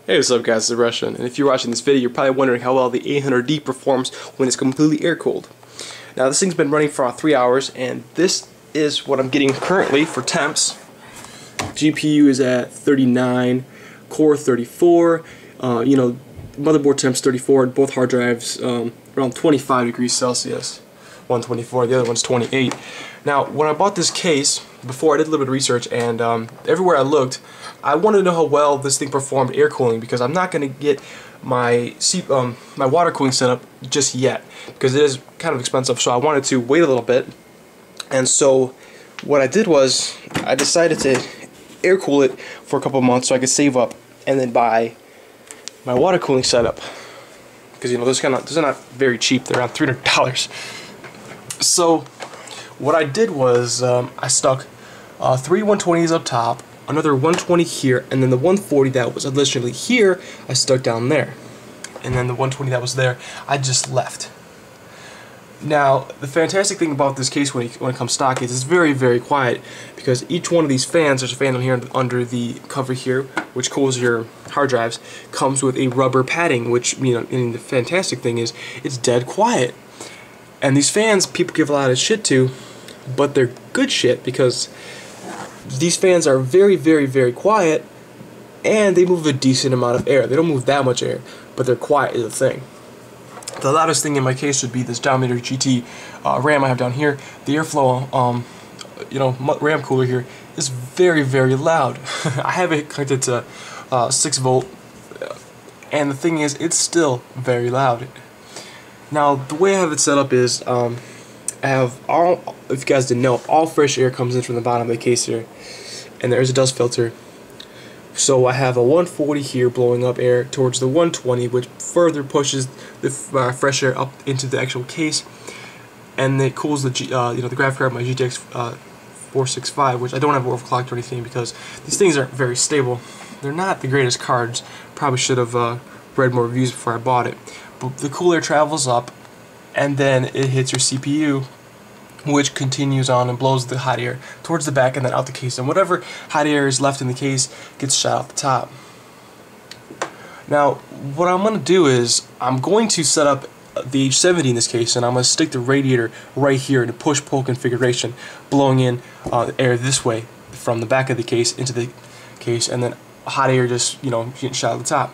Hey, what's up guys, it's Russian, and if you're watching this video you're probably wondering how well the 800D performs when it's completely air-cooled. Now this thing's been running for about 3 hours, and this is what I'm getting currently for temps. GPU is at 39, core 34, motherboard temps 34, and both hard drives around 25 degrees Celsius. 124, the other one's 28. Now when I bought this case, before I did a little bit of research, and everywhere I looked, I wanted to know how well this thing performed air cooling, because I'm not going to get my my water cooling setup just yet, because it is kind of expensive, so I wanted to wait a little bit. And so what I did was I decided to air cool it for a couple of months so I could save up and then buy my water cooling setup, because those are not very cheap. They're around $300. So what I did was I stuck 3 120s up top, another 120 here, and then the 140 that was originally here I stuck down there, and then the 120 that was there I just left. Now the fantastic thing about this case when it comes stock is it's very, very quiet, because each one of these fans, there's a fan down here under the cover here which cools your hard drives, comes with a rubber padding, which and the fantastic thing is it's dead quiet. And these fans people give a lot of shit to, but they're good shit, because these fans are very, very, very quiet, and they move a decent amount of air. They don't move that much air, but they're quiet is the thing. The loudest thing in my case would be this Dominator GT RAM I have down here. The airflow, RAM cooler here is very, very loud. I have it connected to 6 volt, and the thing is, it's still very loud. Now, the way I have it set up is, I have all, if you guys didn't know, all fresh air comes in from the bottom of the case here, and there's a dust filter. So I have a 140 here blowing up air towards the 120, which further pushes the fresh air up into the actual case, and it cools the the graphics card, my GTX 465, which I don't have overclocked or anything, because these things aren't very stable. They're not the greatest cards. Probably should have read more reviews before I bought it. But the cool air travels up, and then it hits your CPU, which continues on and blows the hot air towards the back and then out the case, and whatever hot air is left in the case gets shot out the top. Now what I'm going to do is I'm going to set up the H70 in this case, and I'm going to stick the radiator right here in a push-pull configuration, blowing in air this way from the back of the case into the case, and then hot air just getting shot at the top.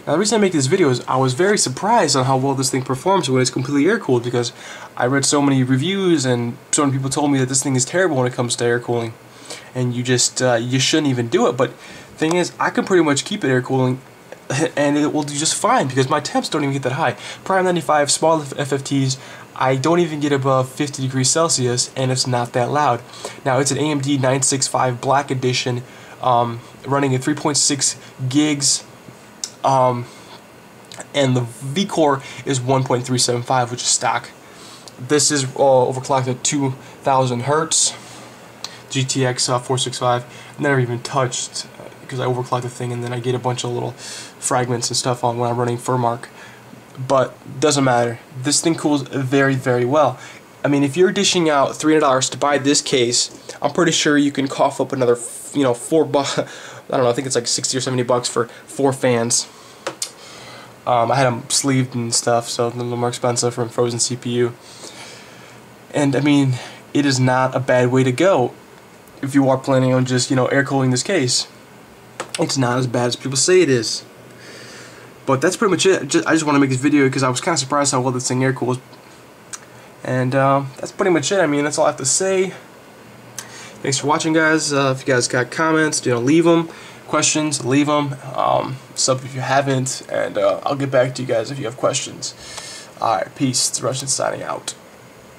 Now the reason I make this video is I was very surprised on how well this thing performs when it's completely air cooled, because I read so many reviews and so many people told me that this thing is terrible when it comes to air cooling, and you just you shouldn't even do it. But thing is, I can pretty much keep it air cooling and it will do just fine, because my temps don't even get that high. Prime 95 small FFTs, I don't even get above 50 degrees Celsius, and it's not that loud. Now it's an AMD 965 Black Edition, running at 3.6 gigs. And the V-core is 1.375, which is stock. This is overclocked at 2000 hertz. GTX 465. Never even touched, because I overclocked the thing, and then I get a bunch of little fragments and stuff on when I'm running Furmark. But doesn't matter. This thing cools very, very well. I mean, if you're dishing out $300 to buy this case, I'm pretty sure you can cough up another, $4. I don't know. I think it's like 60 or 70 bucks for 4 fans. I had them sleeved and stuff, so a little more expensive from frozen CPU. And I mean, it is not a bad way to go if you are planning on just air cooling this case. It's not as bad as people say it is. But that's pretty much it. I just want to make this video because I was kind of surprised how well this thing air cools. And that's pretty much it. I mean, that's all I have to say. Thanks for watching, guys. If you guys got comments, leave them. Questions, leave them. Sub if you haven't, and I'll get back to you guys if you have questions. Alright, peace. It's Russian signing out.